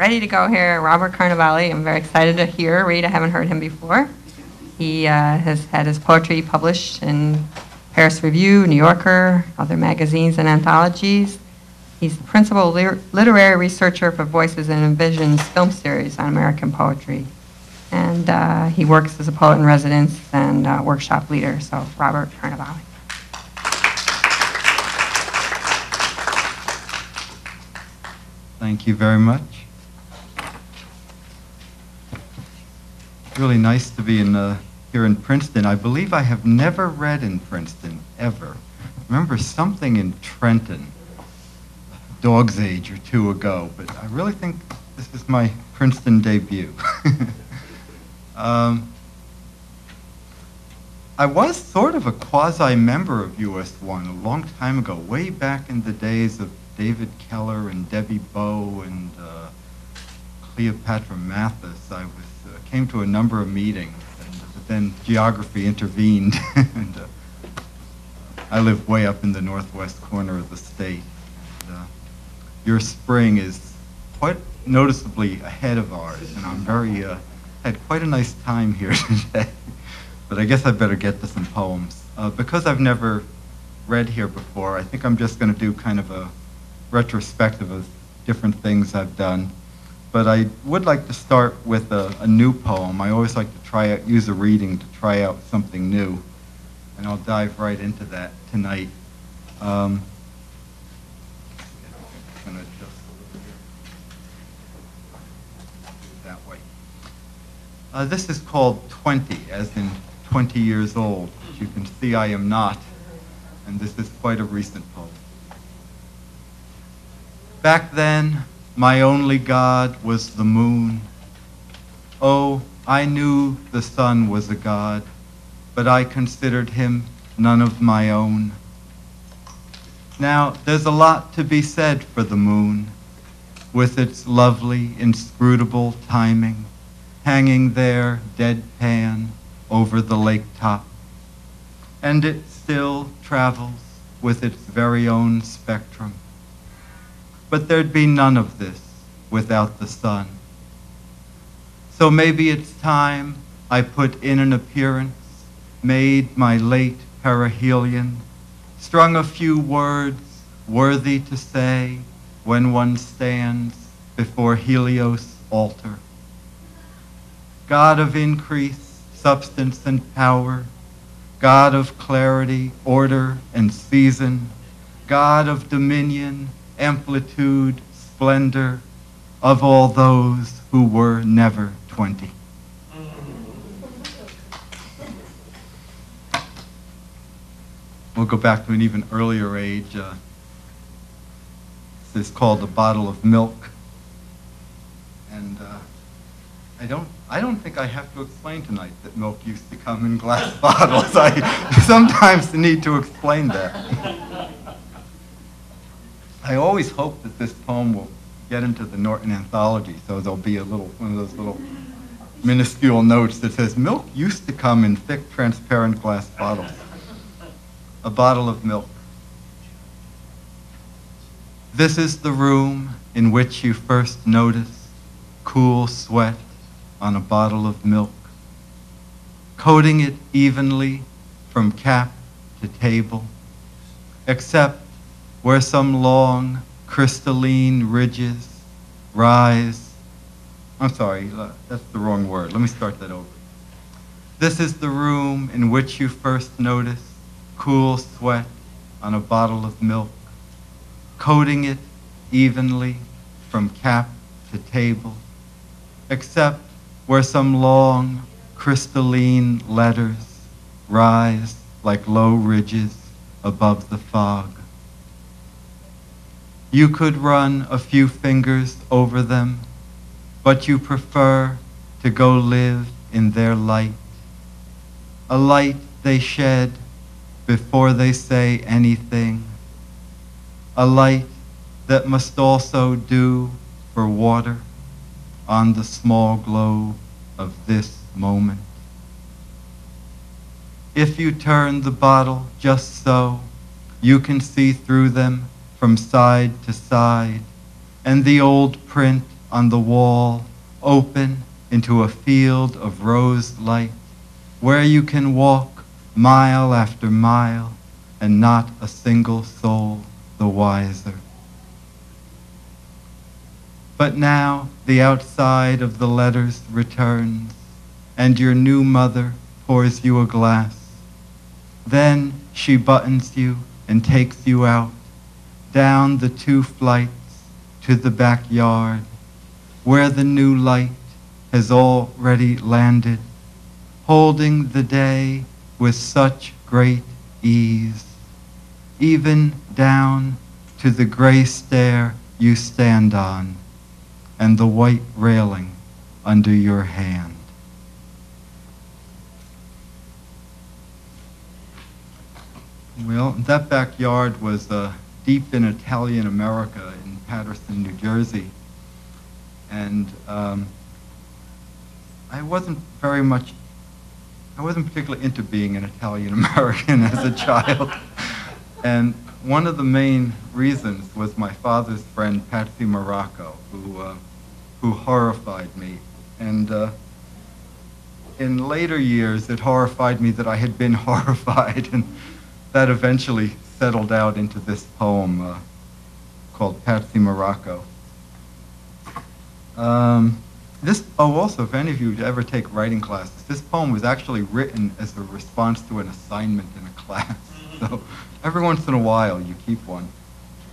ready to go here. Robert Carnevale, I'm very excited to read. I haven't heard him before. He has had his poetry published in Paris Review, New Yorker, other magazines and anthologies. He's the principal literary researcher for Voices and Envisions film series on American poetry. And he works as a poet in residence and workshop leader. So, Robert Carnevale. Thank you very much. Really nice to be here in Princeton. I believe I have never read in Princeton, ever. I remember something in Trenton, dog's age or two ago, but I really think this is my Princeton debut. I was sort of a quasi-member of US1 a long time ago, way back in the days of David Keller and Debbie Bow and Cleopatra Mathis. I came to a number of meetings, but then geography intervened, and I live way up in the northwest corner of the state. And, your spring is quite noticeably ahead of ours, and I'm had quite a nice time here today. But I guess I better get to some poems. Because I've never read here before, I think I'm just going to do kind of a retrospective of different things I've done. But I would like to start with a new poem. I always like to use a reading to try out something new. And I'll dive right into that tonight. I'm going to adjust a little here. Do it that way. This is called 20, as in 20 years old. As you can see, I am not. And this is quite a recent poem. Back then, my only god was the moon. Oh, I knew the sun was a god, but I considered him none of my own. Now, there's a lot to be said for the moon, with its lovely, inscrutable timing, hanging there deadpan over the lake top. And it still travels with its very own spectrum. But there'd be none of this without the sun. So maybe it's time I put in an appearance, made my late perihelion, strung a few words worthy to say when one stands before Helios' altar. God of increase, substance and power, God of clarity, order and season, God of dominion, amplitude, splendor, of all those who were never 20. We'll go back to an even earlier age. This is called A Bottle of Milk. And I don't think I have to explain tonight that milk used to come in glass bottles. I sometimes need to explain that. I always hope that this poem will get into the Norton Anthology, so there'll be one of those little minuscule notes that says, milk used to come in thick, transparent glass bottles. A bottle of milk. This is the room in which you first notice cool sweat on a bottle of milk, coating it evenly from cap to table, except where some long crystalline ridges rise. I'm sorry, that's the wrong word. Let me start that over. This is the room in which you first notice cool sweat on a bottle of milk, coating it evenly from cap to table, except where some long crystalline letters rise like low ridges above the fog. You could run a few fingers over them, but you prefer to go live in their light, a light they shed before they say anything, a light that must also do for water on the small globe of this moment. If you turn the bottle just so, you can see through them from side to side, and the old print on the wall, open into a field of rose light, where you can walk mile after mile and not a single soul the wiser. But now the outside of the letters returns, and your new mother pours you a glass. Then she buttons you and takes you out, down the 2 flights to the backyard, where the new light has already landed, holding the day with such great ease, even down to the gray stair you stand on and the white railing under your hand. Well, that backyard was deep in Italian America in Paterson, New Jersey. And I wasn't particularly into being an Italian American as a child. And one of the main reasons was my father's friend, Patsy Morocco, who horrified me. And in later years, it horrified me that I had been horrified, and that eventually settled out into this poem called Patsy Morocco. Also, if any of you ever take writing classes, this poem was actually written as a response to an assignment in a class. So every once in a while, you keep one.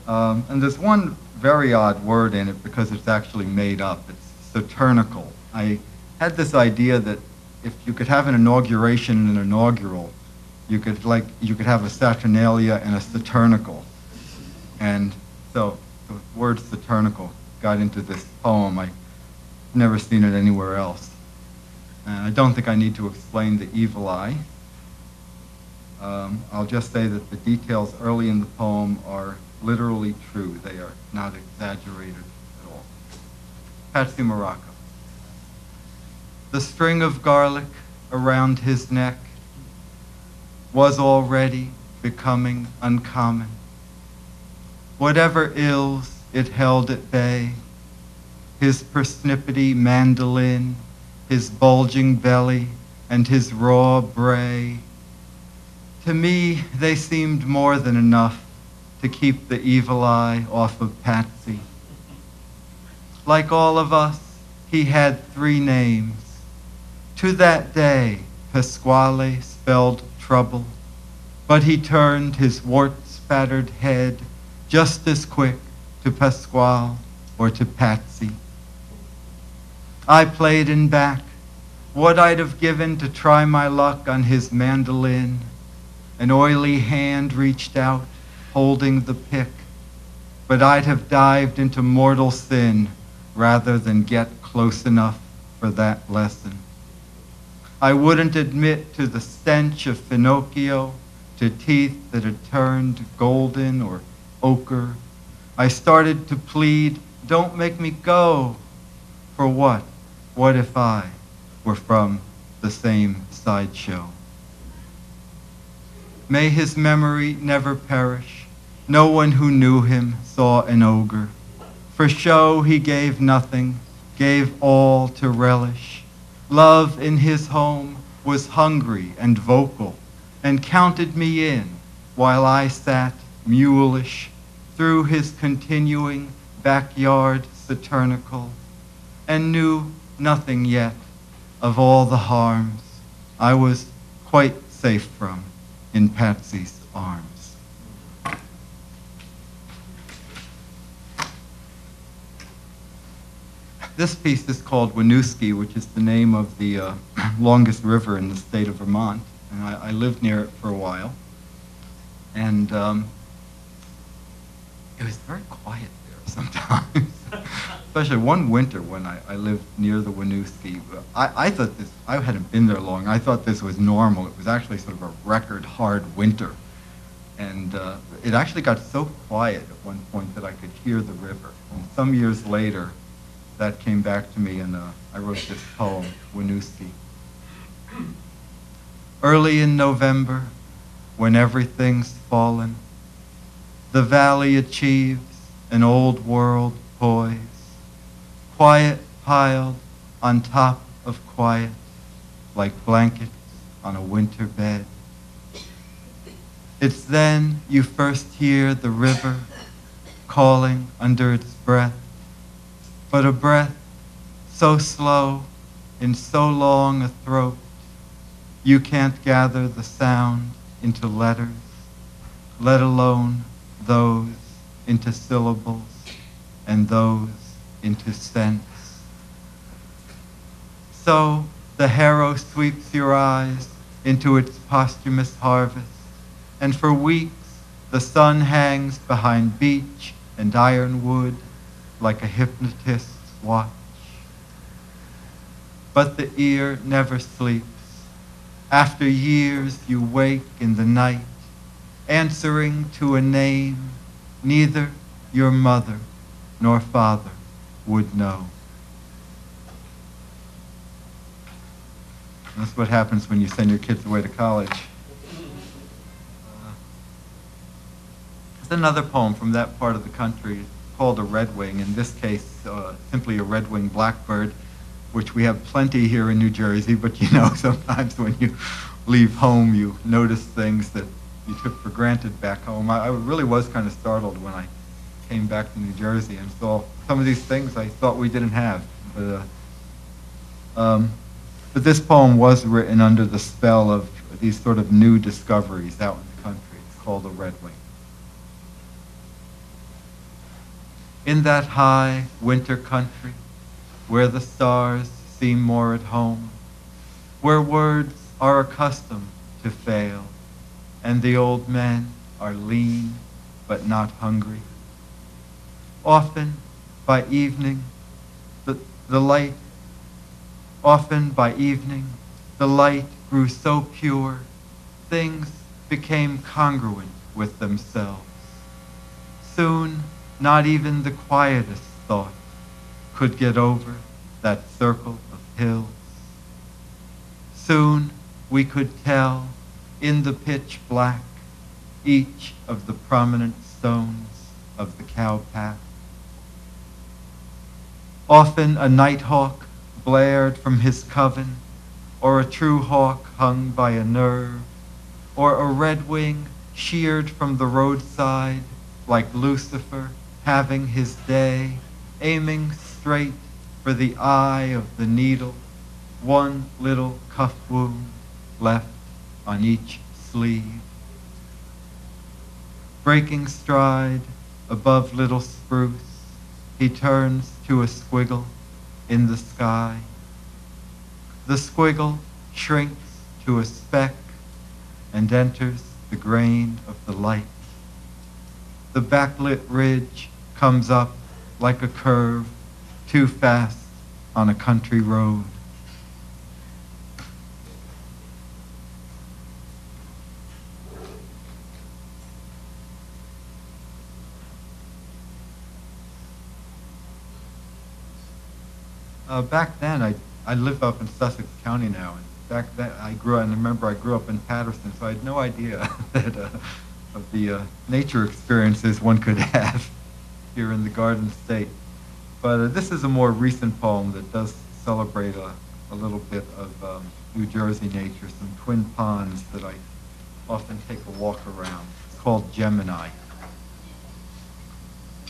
And there's one very odd word in it because it's actually made up. It's saturnical. I had this idea that if you could have an inauguration and an inaugural, you could have a saturnalia and a saturnical. And so the word saturnical got into this poem. I've never seen it anywhere else. And I don't think I need to explain the evil eye. I'll just say that the details early in the poem are literally true. They are not exaggerated at all. Patsy Morocco. The string of garlic around his neck was already becoming uncommon. Whatever ills it held at bay, his persnippety mandolin, his bulging belly, and his raw bray, to me they seemed more than enough to keep the evil eye off of Patsy. Like all of us, he had 3 names. To that day, Pasquale spelled trouble, but he turned his wart-spattered head just as quick to Pasquale or to Patsy. I played in back what I'd have given to try my luck on his mandolin. An oily hand reached out, holding the pick, but I'd have dived into mortal sin rather than get close enough for that lesson. I wouldn't admit to the stench of Finocchio, to teeth that had turned golden or ochre. I started to plead, don't make me go. For what? What if I were from the same sideshow? May his memory never perish. No one who knew him saw an ogre. For show he gave nothing, gave all to relish. Love in his home was hungry and vocal, and counted me in while I sat mulish through his continuing backyard saturnical, and knew nothing yet of all the harms I was quite safe from in Patsy's arms. This piece is called Winooski, which is the name of the longest river in the state of Vermont. And I lived near it for a while. And it was very quiet there sometimes. Especially one winter when I lived near the Winooski. I thought this, I hadn't been there long, I thought this was normal. It was actually sort of a record hard winter. And it actually got so quiet at one point that I could hear the river. And some years later, that came back to me, and I wrote this poem, Winooski. Early in November, when everything's fallen, the valley achieves an old world poise, quiet piled on top of quiet, like blankets on a winter bed. It's then you first hear the river calling under its breath, but a breath so slow in so long a throat, you can't gather the sound into letters, let alone those into syllables and those into sense. So the harrow sweeps your eyes into its posthumous harvest, and for weeks the sun hangs behind beech and ironwood like a hypnotist's watch. But the ear never sleeps. After years you wake in the night, answering to a name neither your mother nor father would know. That's what happens when you send your kids away to college. There's another poem from that part of the country called A Redwing, in this case simply a red-winged blackbird, which we have plenty here in New Jersey, but you know, sometimes when you leave home you notice things that you took for granted back home. I really was kind of startled when I came back to New Jersey and saw some of these things I thought we didn't have. But this poem was written under the spell of these sort of new discoveries out in the country. It's called A Redwing. In that high winter country, where the stars seem more at home, where words are accustomed to fail, and the old men are lean but not hungry. Often by evening, the light grew so pure, things became congruent with themselves. Soon, not even the quietest thought could get over that circle of hills. Soon we could tell in the pitch black each of the prominent stones of the cow path. Often a nighthawk blared from his coven, or a true hawk hung by a nerve, or a redwing sheared from the roadside like Lucifer having his day, aiming straight for the eye of the needle, one little cuff wound left on each sleeve. Breaking stride above little spruce, he turns to a squiggle in the sky. The squiggle shrinks to a speck and enters the grain of the light. The backlit ridge comes up like a curve too fast on a country road. Back then, I live up in Sussex County now, and back then I grew up in Patterson, so I had no idea that of the nature experiences one could have here in the Garden State. But this is a more recent poem that does celebrate a little bit of New Jersey nature, some twin ponds that I often take a walk around. It's called Gemini.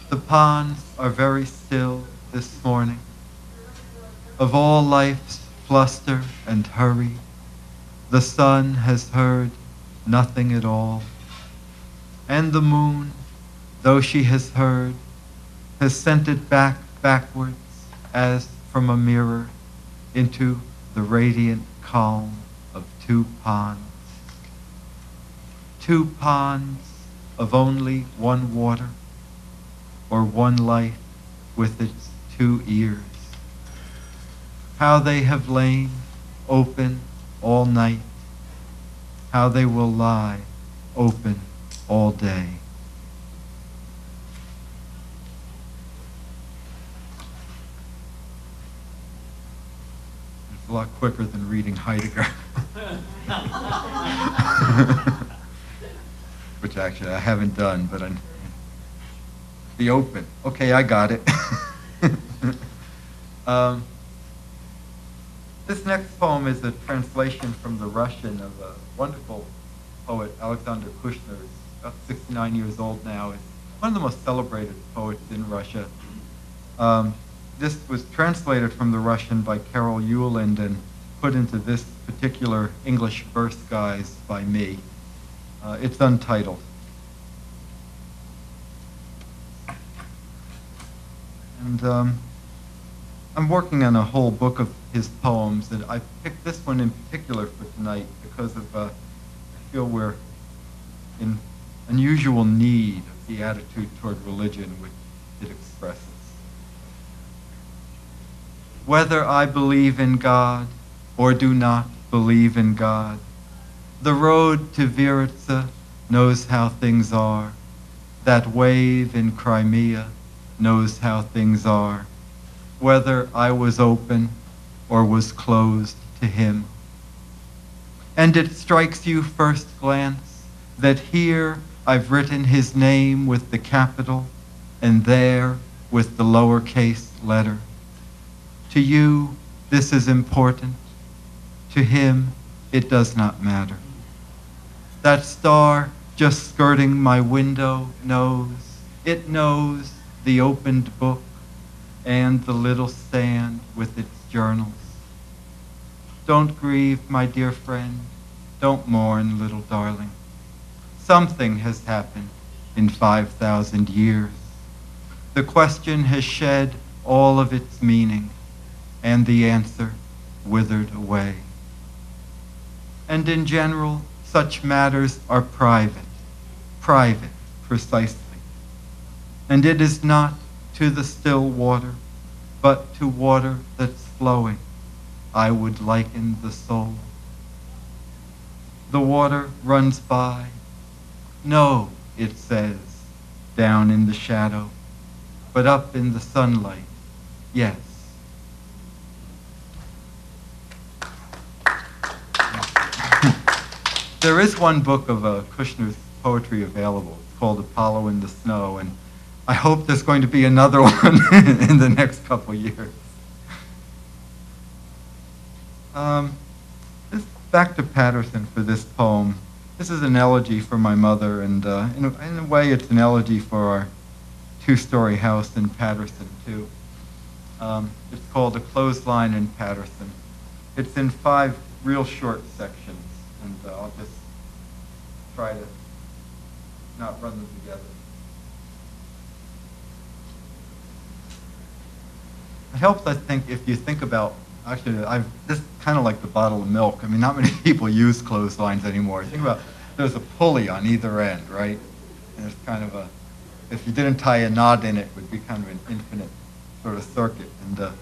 The ponds are very still this morning. Of all life's fluster and hurry, the sun has heard nothing at all. And the moon, though she has heard, has sent it backwards as from a mirror into the radiant calm of two ponds. Two ponds of only one water, or one life with its two ears. How they have lain open all night, how they will lie open all day. It's a lot quicker than reading Heidegger. Which actually I haven't done, but I'm the open. Okay, I got it. Um, this next poem is a translation from the Russian of a wonderful poet, Alexander Kushner. He's about 69 years old now. He's one of the most celebrated poets in Russia. This was translated from the Russian by Carol Euland and put into this particular English verse guise by me. It's untitled. And I'm working on a whole book of his poems, and I picked this one in particular for tonight because of I feel we're in unusual need of the attitude toward religion which it expresses. Whether I believe in God or do not believe in God, the road to Viritsa knows how things are. That wave in Crimea knows how things are. Whether I was open or was closed to him. And it strikes you first glance that here I've written his name with the capital and there with the lowercase letter. To you, this is important. To him, it does not matter. That star just skirting my window knows. It knows the opened book and the little stand with its journals. Don't grieve, my dear friend. Don't mourn, little darling. Something has happened in 5,000 years. The question has shed all of its meaning, and the answer withered away. And in general, such matters are private precisely. And it is not to the still water, but to water that's flowing, I would liken the soul. The water runs by. No, it says, down in the shadow, but up in the sunlight, yes. There is one book of Kushner's poetry available. It's called Apollo in the Snow, and I hope there's going to be another one in the next couple years. Back to Patterson for this poem. This is an elegy for my mother, and in a way it's an elegy for our two-story house in Patterson, too. It's called A Clothesline in Patterson. It's in 5 real short sections, and I'll just try to not run them together. It helps, I think, if you think about, actually, this is kind of like the bottle of milk. I mean, not many people use clotheslines anymore. Think about, there's a pulley on either end, right? And there's kind of if you didn't tie a knot in it, it would be kind of an infinite sort of circuit. And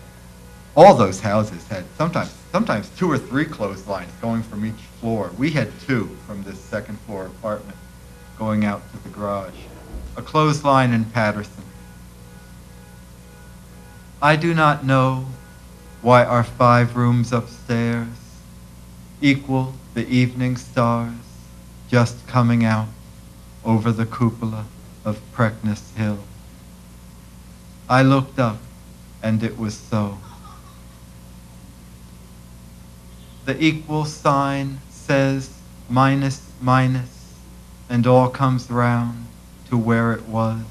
all those houses had sometimes 2 or 3 clotheslines going from each floor. We had 2 from this second floor apartment going out to the garage. A clothesline in Patterson. I do not know why our 5 rooms upstairs equal the evening stars just coming out over the cupola of Preakness Hill. I looked up, and it was so. The equal sign says minus, minus, and all comes round to where it was.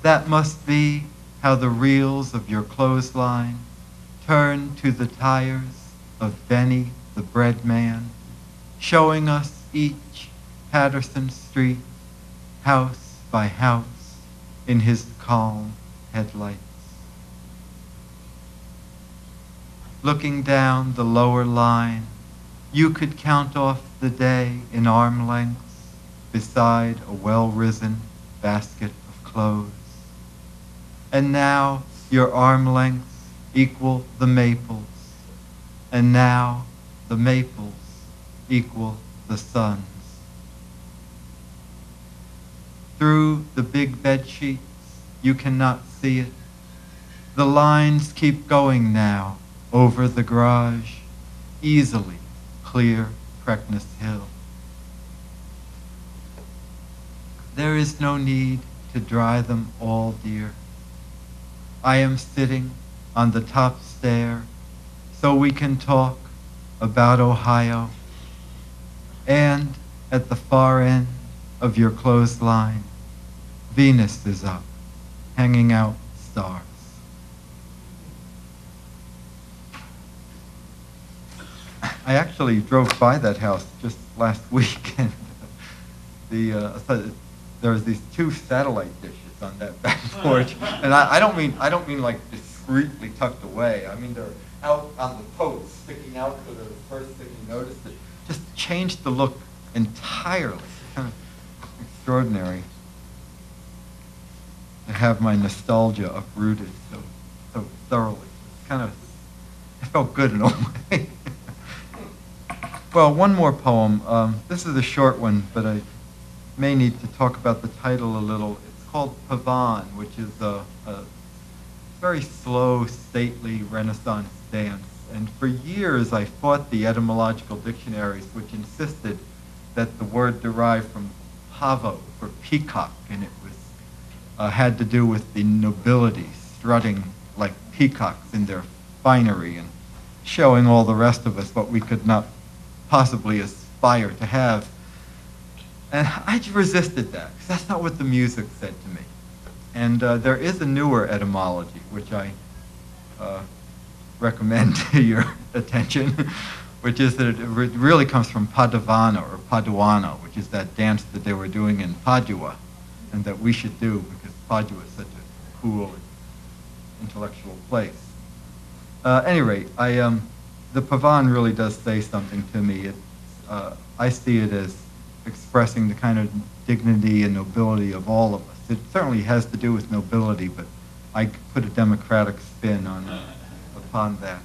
That must be how the reels of your clothesline turn to the tires of Benny the bread man, showing us each Patterson Street, house by house, in his calm headlights. Looking down the lower line, you could count off the day in arm lengths beside a well-risen basket of clothes. And now your arm lengths equal the maples, and now the maples equal the suns. Through the big bed sheets, you cannot see it. The lines keep going now over the garage, easily clear Preakness Hill. There is no need to dry them all, dear. I am sitting on the top stair so we can talk about Ohio. And at the far end of your clothesline, Venus is up, hanging out stars. I actually drove by that house just last week, and there was these 2 satellite dishes on that back porch, and I don't mean like discreetly tucked away. I mean they're out on the post, sticking out for the first thing you noticed. It just changed the look entirely. Kind of extraordinary to have my nostalgia uprooted so thoroughly. It felt good in a way. Well, one more poem. This is a short one, but I may need to talk about the title a little. It's called Pavan, which is a very slow, stately Renaissance dance. And for years I fought the etymological dictionaries, which insisted that the word derived from pavo, for peacock, and it was had to do with the nobility strutting like peacocks in their finery and showing all the rest of us what we could not possibly aspire to have. And I resisted that, because that's not what the music said to me. And there is a newer etymology, which I recommend to your attention, which is that it really comes from Padavana or Paduano, which is that dance that they were doing in Padua, and that we should do because Padua is such a cool and intellectual place. At any rate, the Pavan really does say something to me. I see it as expressing the kind of dignity and nobility of all of us. It certainly has to do with nobility, but I put a democratic spin upon that.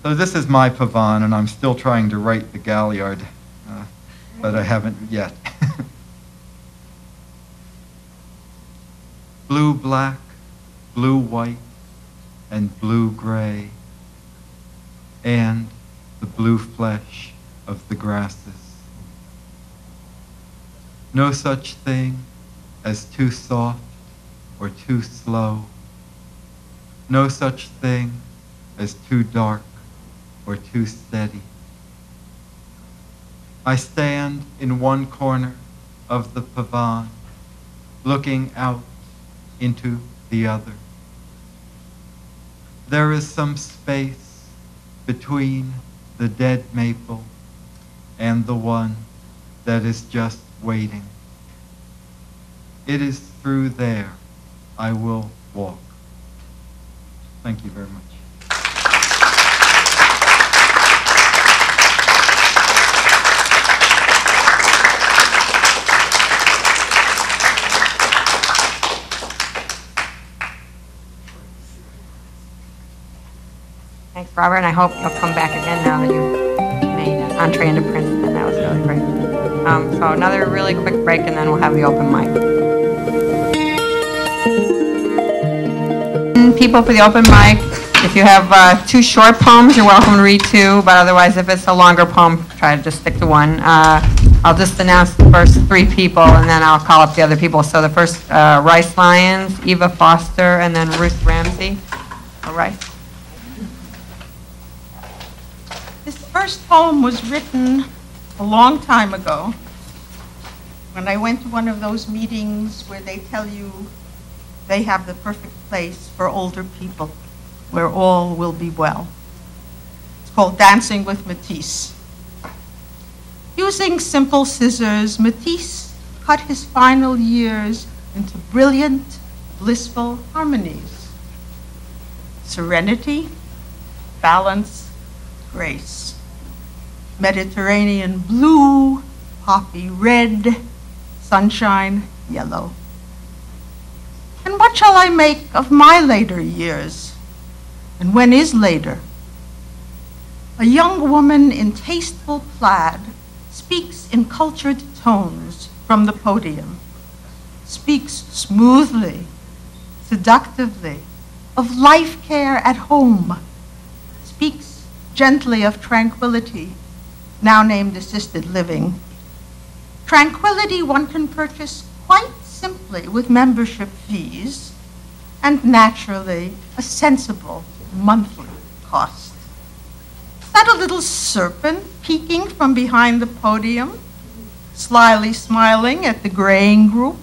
So this is my Pavan, and I'm still trying to write the Galliard, but I haven't yet. Blue-black, blue-white, and blue-gray, and the blue flesh of the grasses. No such thing as too soft or too slow. No such thing as too dark or too steady. I stand in one corner of the Pavan, looking out into the other. There is some space between the dead maple and the one that is just waiting. It is through there I will walk. Thank you very much. Thanks, Robert, and I hope you'll come back again now that you've made an entree into Princeton. That was really great. So another really quick break, and then we'll have the open mic. People for the open mic, if you have 2 short poems, you're welcome to read 2, but otherwise, if it's a longer poem, try to just stick to 1. I'll just announce the first 3 people, and then I'll call up the other people. So the first, Rice Lyons, Eva Foster, and then Ruth Ramsey. All right. This first poem was written a long time ago when I went to one of those meetings where they tell you they have the perfect place for older people, where all will be well. It's called Dancing with Matisse. Using simple scissors, Matisse cut his final years into brilliant, blissful harmonies. Serenity, balance, grace. Mediterranean blue, poppy red, sunshine yellow. And what shall I make of my later years? And when is later? A young woman in tasteful plaid speaks in cultured tones from the podium, speaks smoothly, seductively, of life care at home, speaks gently of tranquility, now named assisted living. Tranquility one can purchase quite simply with membership fees, and naturally a sensible monthly cost. Is that a little serpent peeking from behind the podium, slyly smiling at the graying group?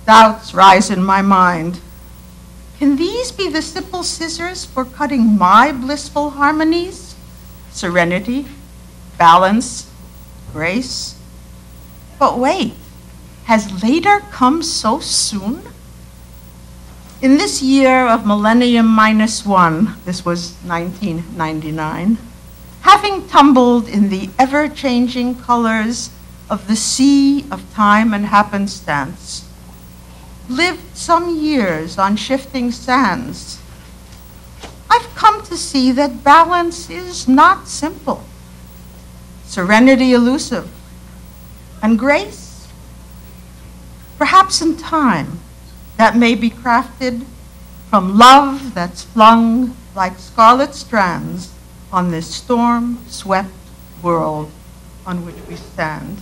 Doubts rise in my mind. Can these be the simple scissors for cutting my blissful harmonies? Serenity, balance, grace. But wait, has later come so soon? In this year of millennium -1, this was 1999, having tumbled in the ever-changing colors of the sea of time and happenstance, lived some years on shifting sands, I've come to see that balance is not simple, serenity elusive, and grace, perhaps in time, that may be crafted from love that's flung like scarlet strands on this storm-swept world on which we stand.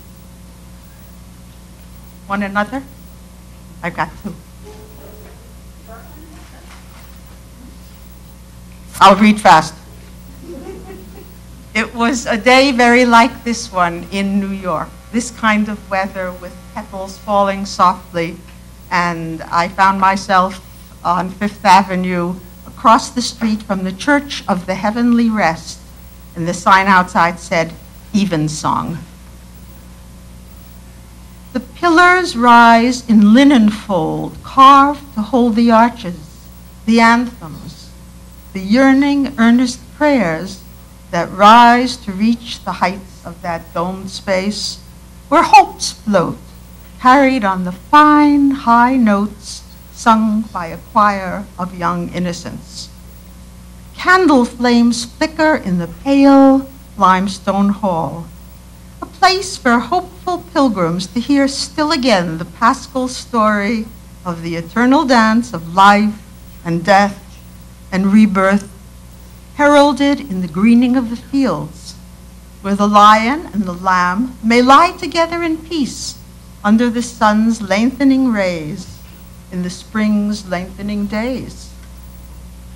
One another? I've got two. I'll read fast. It was a day very like this one in New York, this kind of weather with petals falling softly, and I found myself on Fifth Avenue across the street from the Church of the Heavenly Rest, and the sign outside said, Evensong. The pillars rise in linen fold, carved to hold the arches, the anthems, the yearning, earnest prayers that rise to reach the heights of that domed space where hopes float, carried on the fine, high notes sung by a choir of young innocents. Candle flames flicker in the pale limestone hall, a place for hopeful pilgrims to hear still again the Paschal story of the eternal dance of life and death and rebirth, heralded in the greening of the fields, where the lion and the lamb may lie together in peace under the sun's lengthening rays in the spring's lengthening days.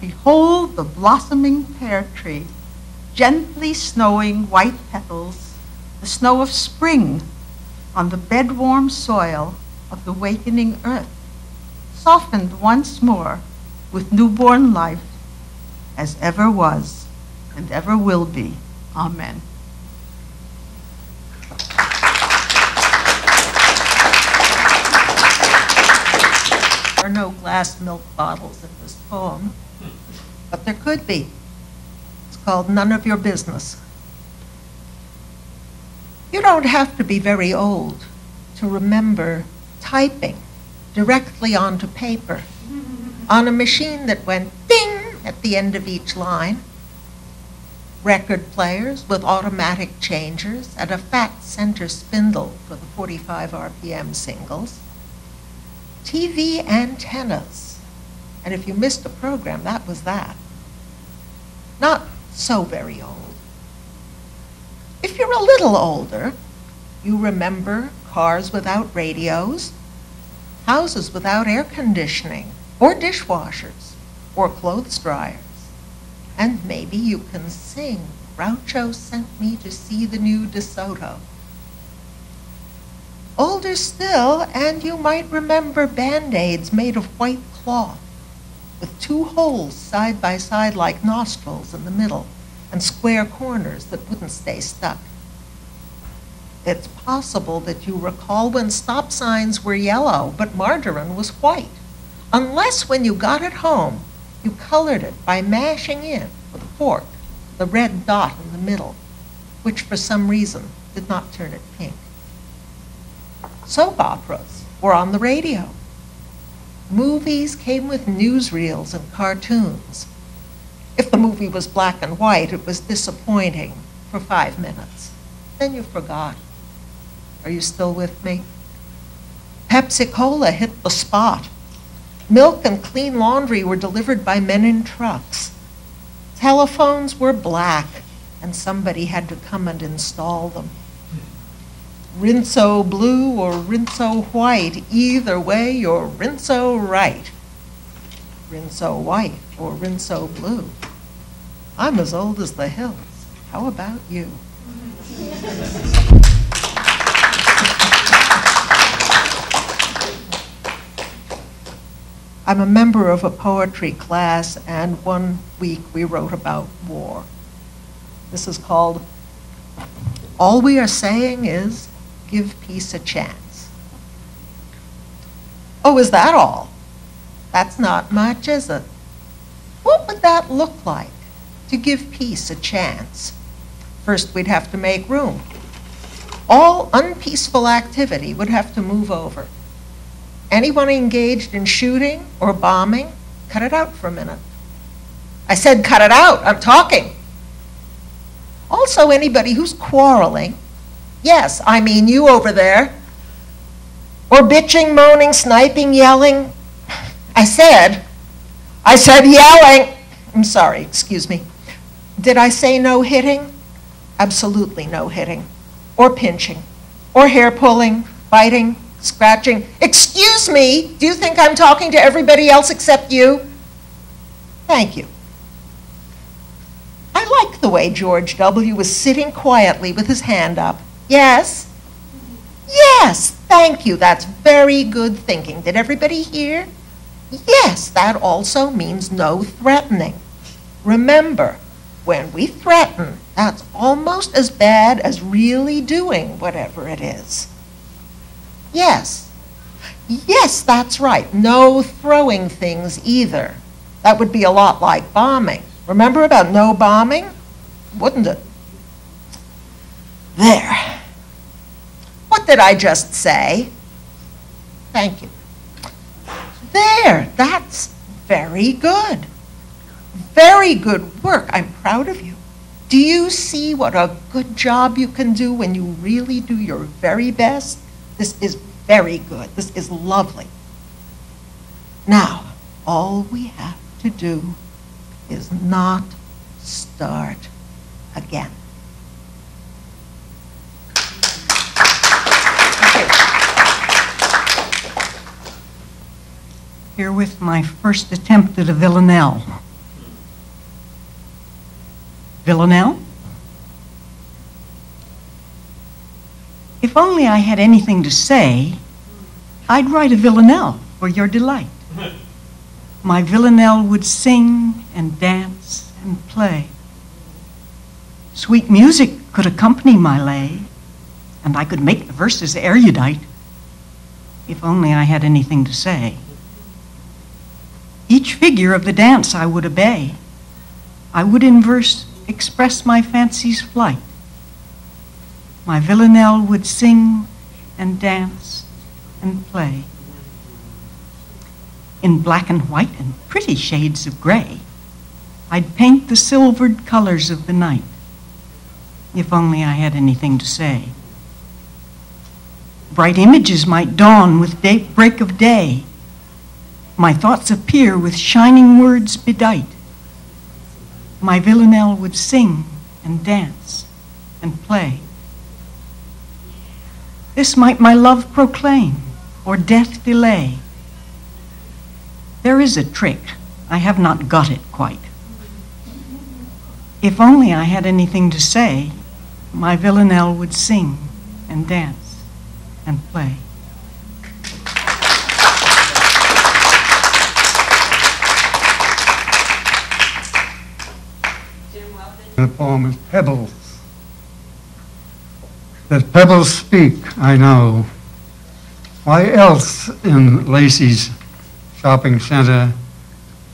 Behold the blossoming pear tree, gently snowing white petals, the snow of spring on the bed-warm soil of the wakening earth, softened once more with newborn life, as ever was and ever will be. Amen. There are no glass milk bottles in this poem, but there could be. It's called None of Your Business. You don't have to be very old to remember typing directly onto paper on a machine that went ding at the end of each line, record players with automatic changers and a fat center spindle for the 45 RPM singles, TV antennas, and if you missed a program, that was that. Not so very old. If you're a little older, you remember cars without radios, houses without air conditioning, or dishwashers, or clothes dryers. And maybe you can sing, Groucho sent me to see the new DeSoto. Older still, and you might remember Band-Aids made of white cloth, with two holes side by side like nostrils in the middle, and square corners that wouldn't stay stuck. It's possible that you recall when stop signs were yellow, but margarine was white, unless when you got it home, you colored it by mashing in with a fork the red dot in the middle, which for some reason did not turn it pink. Soap operas were on the radio. Movies came with newsreels and cartoons. If the movie was black and white, it was disappointing for 5 minutes. Then you forgot. Are you still with me? Pepsi-Cola hit the spot. Milk and clean laundry were delivered by men in trucks. Telephones were black, and somebody had to come and install them. Rinso blue or Rinso white, either way, you're Rinso right. Rinso white or Rinso blue. I'm as old as the hills. How about you? I'm a member of a poetry class, and one week we wrote about war. This is called All We Are Saying Is Give Peace a Chance. Oh, is that all? That's not much, is it? What would that look like, to give peace a chance? First, we'd have to make room. All unpeaceful activity would have to move over. Anyone engaged in shooting or bombing, cut it out for a minute. I said cut it out, I'm talking. Also, anybody who's quarreling, yes, I mean you over there, or bitching, moaning, sniping, yelling. I said yelling. I'm sorry, excuse me. Did I say no hitting? Absolutely no hitting, or pinching, or hair pulling, biting, scratching. Excuse me, do you think I'm talking to everybody else except you? Thank you. I like the way George W. was sitting quietly with his hand up. Yes? Yes, thank you. That's very good thinking. Did everybody hear? Yes, that also means no threatening. Remember, when we threaten, that's almost as bad as really doing whatever it is. Yes. Yes, that's right. No throwing things either. That would be a lot like bombing. Remember about no bombing? Wouldn't it? There. What did I just say? Thank you. There, that's very good. Very good work. I'm proud of you. Do you see what a good job you can do when you really do your very best? This is very good. This is lovely. Now, all we have to do is not start again. Herewith my first attempt at a villanelle. Villanelle? If only I had anything to say, I'd write a villanelle for your delight. My villanelle would sing and dance and play. Sweet music could accompany my lay, and I could make the verses erudite, if only I had anything to say. Each figure of the dance I would obey. I would in verse express my fancy's flight. My villanelle would sing and dance and play. In black and white and pretty shades of gray, I'd paint the silvered colors of the night, if only I had anything to say. Bright images might dawn with break of day. My thoughts appear with shining words bedight. My villanelle would sing and dance and play. This might my love proclaim, or death delay. There is a trick, I have not got it quite. If only I had anything to say, my villanelle would sing and dance and play. The poem is Pebbles. That pebbles speak, I know. Why else in Lacey's shopping center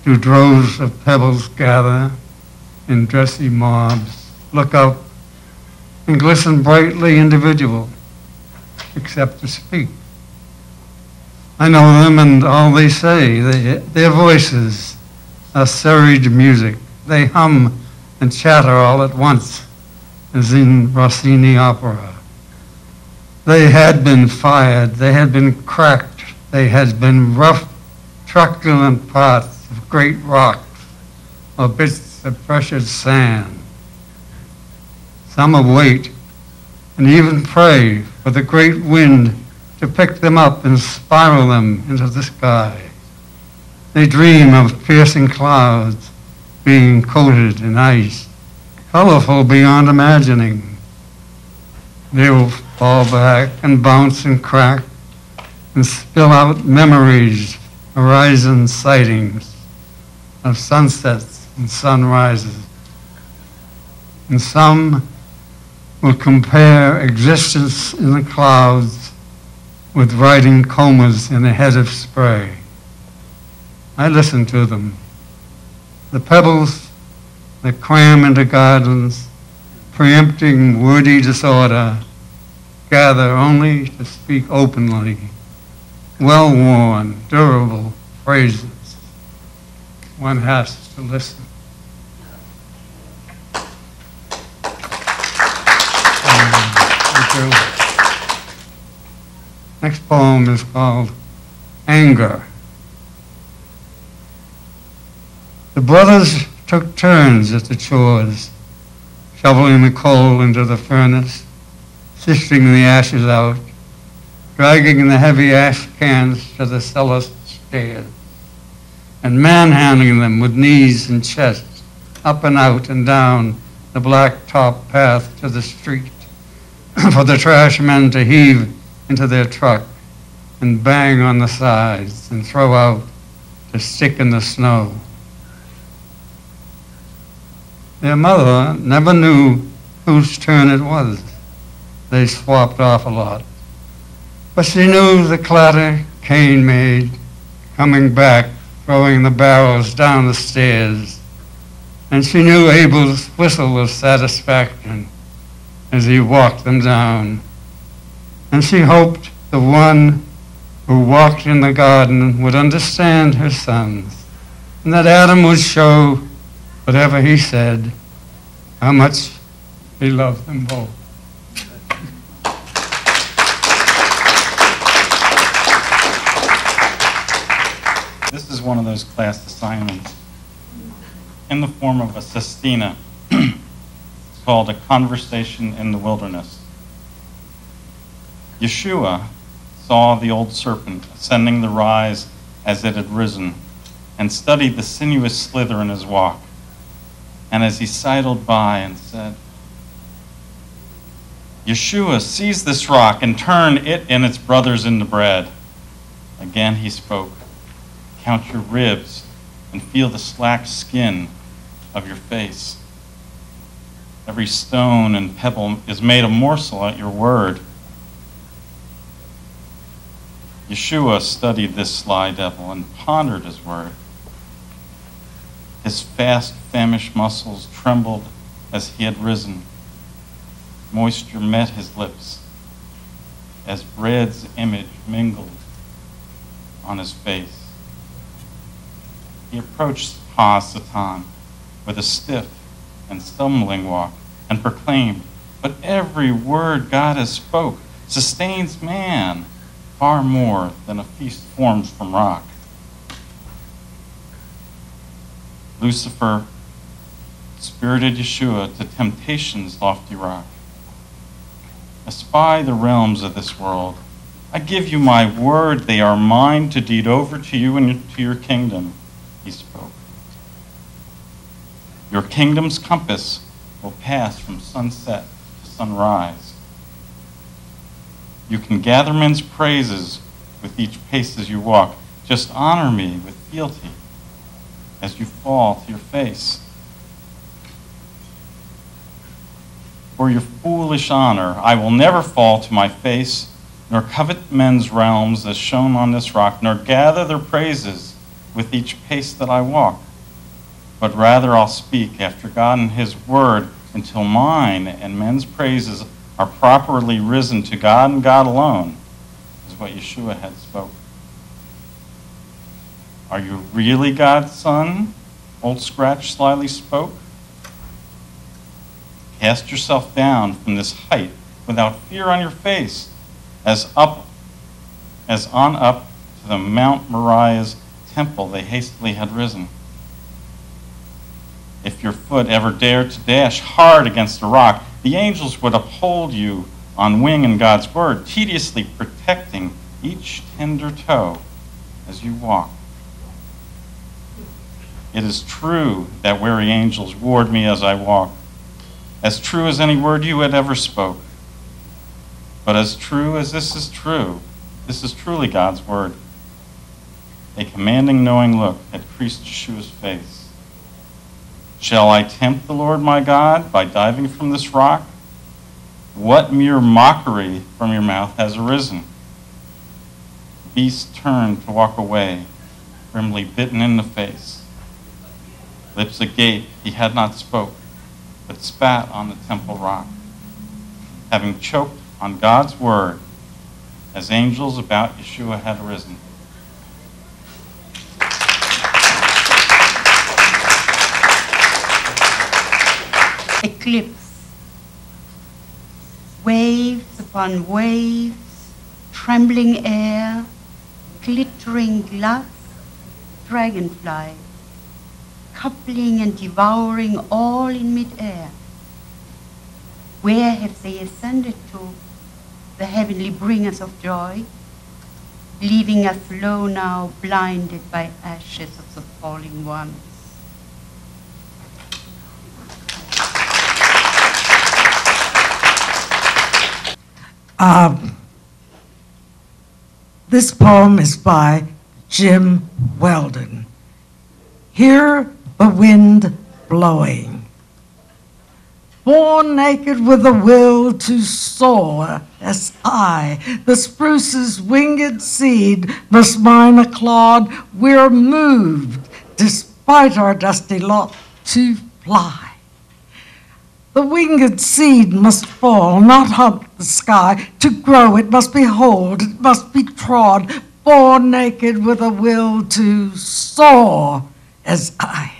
do droves of pebbles gather in dressy mobs, look up, and glisten brightly individual, except to speak? I know them and all they say, their voices are serried music. They hum and chatter all at once, as in Rossini opera. They had been fired, they had been cracked, they had been rough, truculent parts of great rocks or bits of pressured sand. Some await and even pray for the great wind to pick them up and spiral them into the sky. They dream of piercing clouds being coated in ice, colorful beyond imagining. They will fall back and bounce and crack and spill out memories, horizon sightings of sunsets and sunrises. And some will compare existence in the clouds with riding comas in a head of spray. I listen to them. The pebbles that cram into gardens, preempting wordy disorder, gather only to speak openly, well-worn, durable phrases. One has to listen. Thank you. Next poem is called Anger. The brothers took turns at the chores, shoveling the coal into the furnace, sifting the ashes out, dragging the heavy ash cans to the cellar stairs, and manhandling them with knees and chests, up and out and down the black-top path to the street, for the trash men to heave into their truck and bang on the sides and throw out to stick in the snow. Their mother never knew whose turn it was. They swapped off a lot. But she knew the clatter Cain made, coming back, throwing the barrels down the stairs. And she knew Abel's whistle of satisfaction as he walked them down. And she hoped the one who walked in the garden would understand her sons, and that Adam would show, whatever he said, how much he loved them both. This is one of those class assignments in the form of a sestina. It's called A Conversation in the Wilderness. Yeshua saw the old serpent ascending the rise as it had risen, and studied the sinuous slither in his walk. And as he sidled by and said, Yeshua, seize this rock and turn it and its brothers into bread. Again he spoke, count your ribs and feel the slack skin of your face. Every stone and pebble is made a morsel at your word. Yeshua studied this sly devil and pondered his word. His fast, famished muscles trembled as he had risen. Moisture met his lips as bread's image mingled on his face. He approached Ha-Satan with a stiff and stumbling walk and proclaimed, but every word God has spoke sustains man far more than a feast formed from rock. Lucifer spirited Yeshua to temptation's lofty rock. Espy the realms of this world. I give you my word, they are mine to deed over to you and to your kingdom, he spoke. Your kingdom's compass will pass from sunset to sunrise. You can gather men's praises with each pace as you walk. Just honor me with fealty as you fall to your face. For your foolish honor, I will never fall to my face, nor covet men's realms as shown on this rock, nor gather their praises with each pace that I walk. But rather I'll speak after God and his word until mine and men's praises are properly risen to God and God alone, is what Yeshua had spoken. Are you really God's son? Old Scratch slyly spoke. Cast yourself down from this height without fear on your face, as on up to the Mount Moriah's temple they hastily had risen. If your foot ever dared to dash hard against a rock, the angels would uphold you on wing in God's word, tediously protecting each tender toe as you walk. It is true that wary angels ward me as I walk, as true as any word you had ever spoke. But as true as this is truly God's word. A commanding, knowing look had creased Yeshua's face. Shall I tempt the Lord my God by diving from this rock? What mere mockery from your mouth has arisen? The beast turned to walk away, grimly bitten in the face. Lips agape, he had not spoke, but spat on the temple rock. Having choked on God's word, as angels about Yeshua had arisen. Eclipse. Waves upon waves, trembling air, glittering glass, dragonfly, coupling and devouring all in midair. Where have they ascended to, the heavenly bringers of joy, leaving us low now, blinded by ashes of the falling ones? This poem is by Jim Weldon. Hear the wind blowing. Born naked with a will to soar, as I, the spruce's winged seed, must mine a clod, we're moved, despite our dusty lot, to fly. The winged seed must fall, not hunt the sky. To grow it must be wholed, it must be trod, born naked with a will to soar, as I.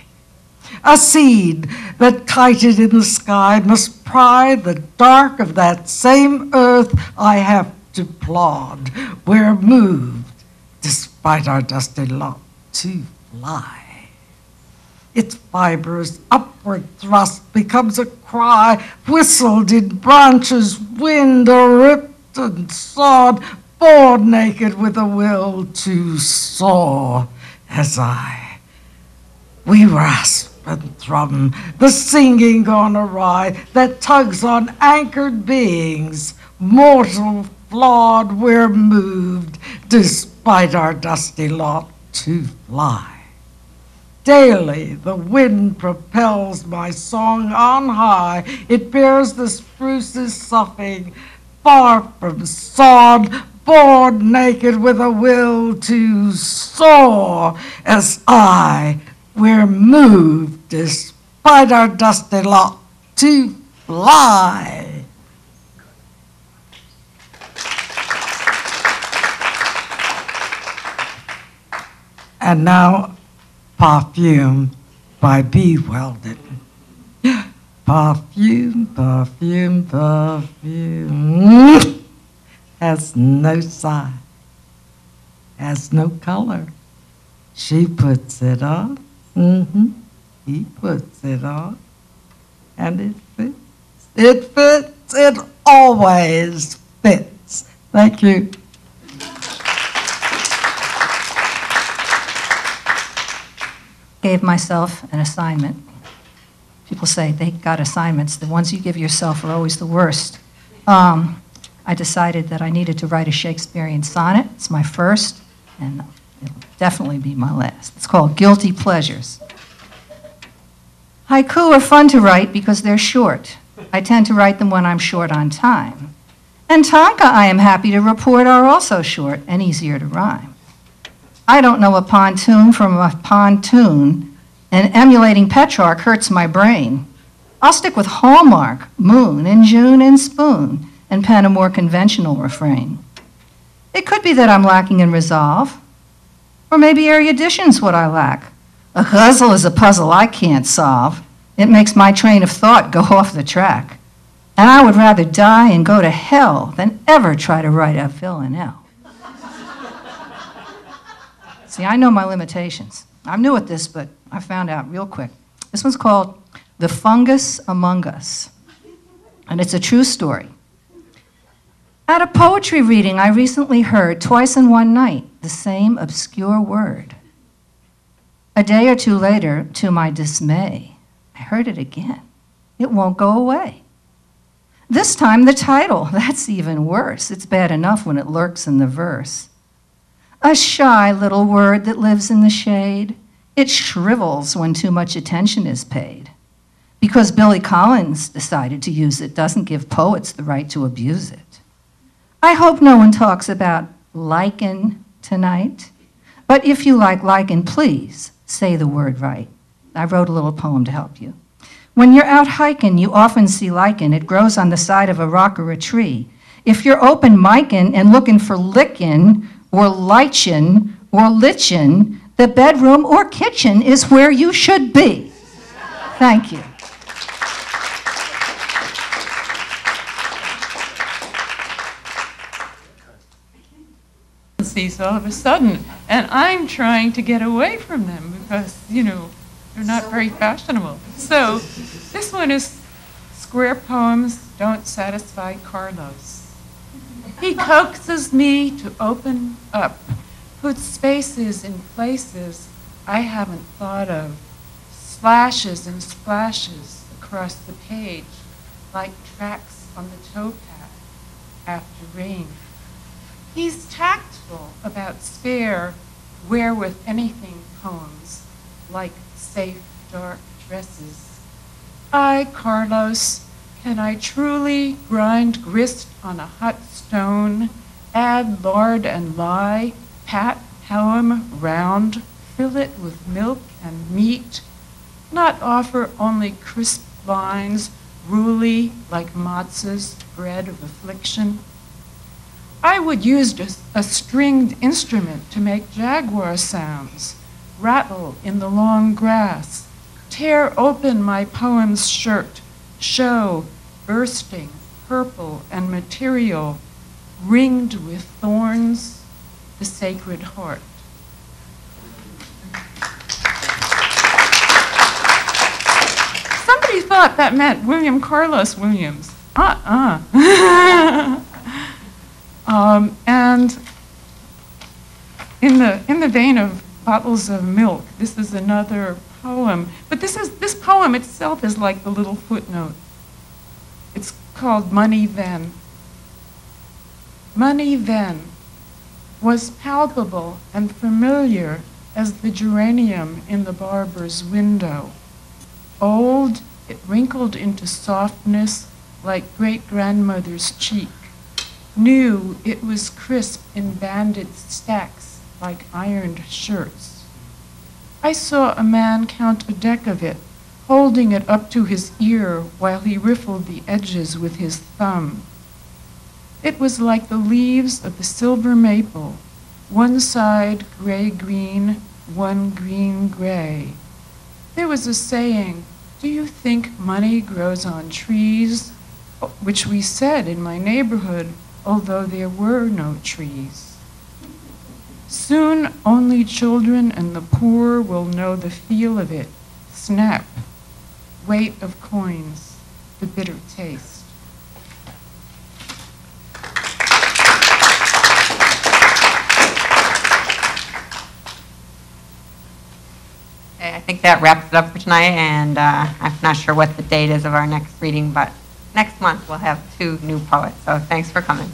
A seed that kited in the sky must pry the dark of that same earth I have to plod. We're moved, despite our dusty lot, to fly. Its fibrous upward thrust becomes a cry, whistled in branches, wind or ripped and sawed, born naked with a will to soar, as I. We rasp and thrum, the singing gone awry that tugs on anchored beings, mortal flawed, we're moved, despite our dusty lot, to fly. Daily the wind propels my song on high. It bears the spruce's soughing, far from sod, born naked with a will to soar, as I, we're moved, despite our dusty lot, to fly. And now, Perfume by B. Weldon. Perfume, perfume, perfume. Has no size, has no color. She puts it on, he puts it on, and it fits. It fits, it always fits. Thank you. Gave myself an assignment. People say they got assignments. The ones you give yourself are always the worst. I decided that I needed to write a Shakespearean sonnet. It's my first, and it'll definitely be my last. It's called Guilty Pleasures. Haiku are fun to write because they're short. I tend to write them when I'm short on time. And tanka, I am happy to report, are also short and easier to rhyme. I don't know a pontoon from a pontoon, and emulating Petrarch hurts my brain. I'll stick with Hallmark, Moon, and June, and Spoon, and pen a more conventional refrain. It could be that I'm lacking in resolve, or maybe erudition's what I lack. A ghazal is a puzzle I can't solve. It makes my train of thought go off the track. And I would rather die and go to hell than ever try to write a villanelle. See, I know my limitations. I'm new at this, but I found out real quick. This one's called The Fungus Among Us, and it's a true story. At a poetry reading, I recently heard twice in one night the same obscure word. A day or two later, to my dismay, I heard it again. It won't go away. This time the title, that's even worse. It's bad enough when it lurks in the verse. A shy little word that lives in the shade. It shrivels when too much attention is paid. Because Billy Collins decided to use it doesn't give poets the right to abuse it. I hope no one talks about lichen tonight. But if you like lichen, please say the word right. I wrote a little poem to help you. When you're out hiking, you often see lichen. It grows on the side of a rock or a tree. If you're open micing and looking for lichen or lichen or lichen, the bedroom or kitchen is where you should be. Thank you. All of a sudden, and I'm trying to get away from them because, they're not very fashionable. So this one is Square Poems Don't Satisfy Carlos. He coaxes me to open up, put spaces in places I haven't thought of, slashes and splashes across the page like tracks on the towpath after rain. He's tactful about spare, wear with anything poems, like safe, dark dresses. Carlos, can I truly grind grist on a hot stone, add lard and lye, pat poem round, fill it with milk and meat, not offer only crisp lines, ruly like matzah's bread of affliction? I would use a stringed instrument to make jaguar sounds, rattle in the long grass, tear open my poem's shirt, show, bursting, purple and material, ringed with thorns, the Sacred Heart. Somebody thought that meant William Carlos Williams. And in the vein of bottles of milk, this is another poem. But this poem itself is like the little footnote. It's called Money Then. Money then was palpable and familiar as the geranium in the barber's window. Old, it wrinkled into softness like great-grandmother's cheek. New, it was crisp in banded stacks like ironed shirts. I saw a man count a deck of it, holding it up to his ear while he riffled the edges with his thumb. It was like the leaves of the silver maple, one side gray-green, one green-gray. There was a saying, "Do you think money grows on trees?" which we said in my neighborhood, although there were no trees. Soon only children and the poor will know the feel of it. Snap, weight of coins, the bitter taste. Okay, I think that wraps it up for tonight, and I'm not sure what the date is of our next reading, but next month we'll have 2 new poets, so thanks for coming.